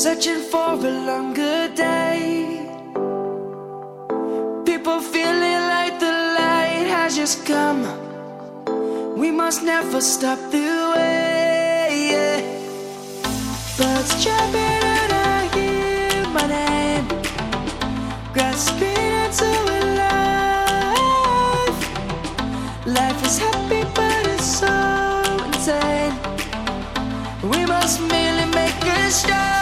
searching for a longer day. People feeling like the light has just come. We must never stop the way. Birds chirping and I hear my name, grasping into a life. Life is happy but it's so insane. We must merely make a start.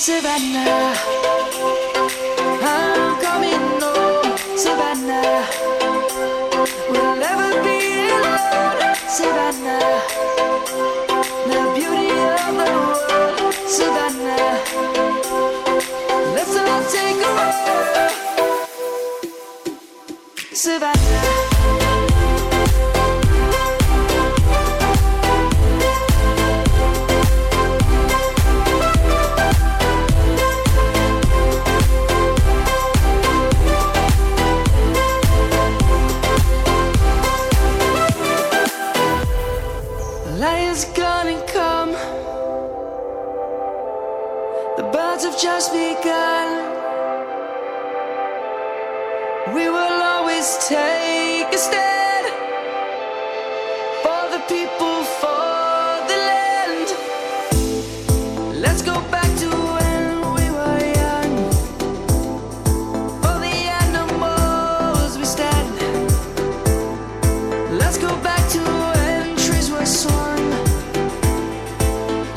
Savannah, I'm coming home. Savannah, we'll never be alone. Savannah, the beauty of the world. Savannah, let's all take a walk. Savannah. Lion's gonna come. The birds have just begun. We will always take a stand for the people, for the land. Let's go back to when we were young. For the animals we stand. Let's go back to when trees were swung.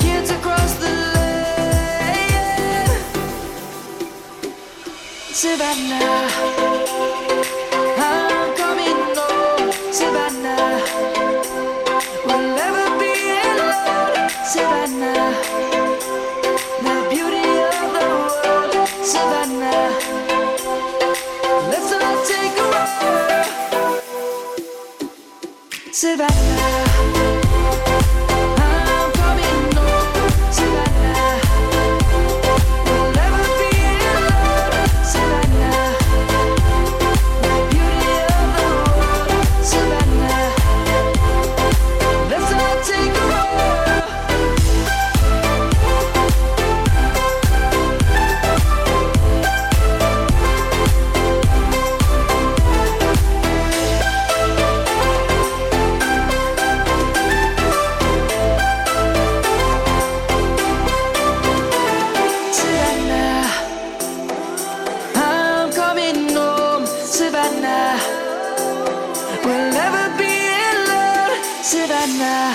Kids across the land. Savannah, I'm coming home. Savannah, we'll never be alone. Savannah, the beauty of the world. Savannah, let's all take a walk. Savannah, I'm coming home. Savannah, we'll never be alone. Savannah, the beauty of the world. Savannah, let's all take a walk. Savannah, I'm coming home. Savannah, we'll never be alone. Savannah.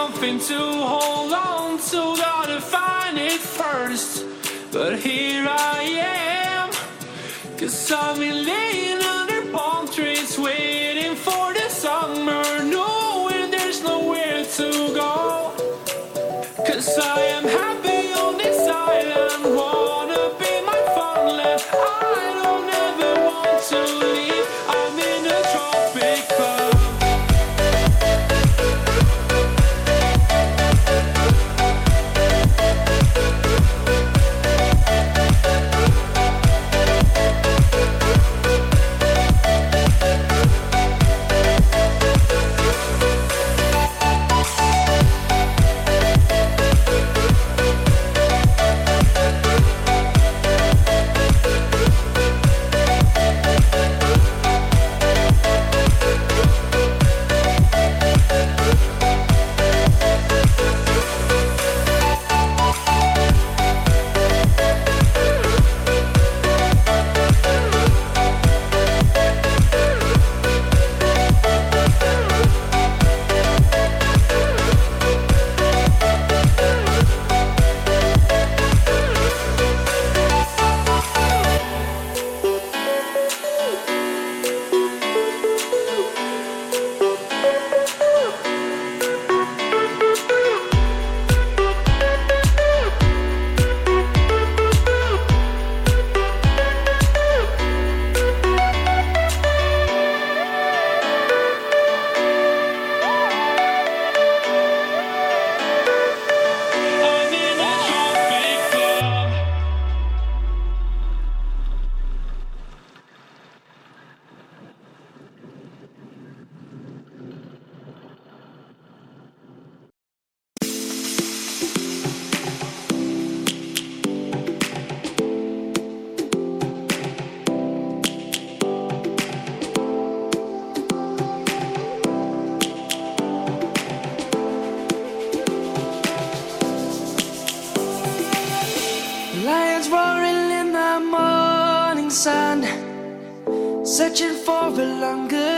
something to hold on to, gotta find it first. But here I am, 'cause I've been laying under palm trees, waiting for the summer, knowing there's nowhere to go. 'Cause I am happy on this island, wanna be my funland. I don't ever want to leave, I'm in a tropic club. Lions roaring in the morning sun, searching for a longer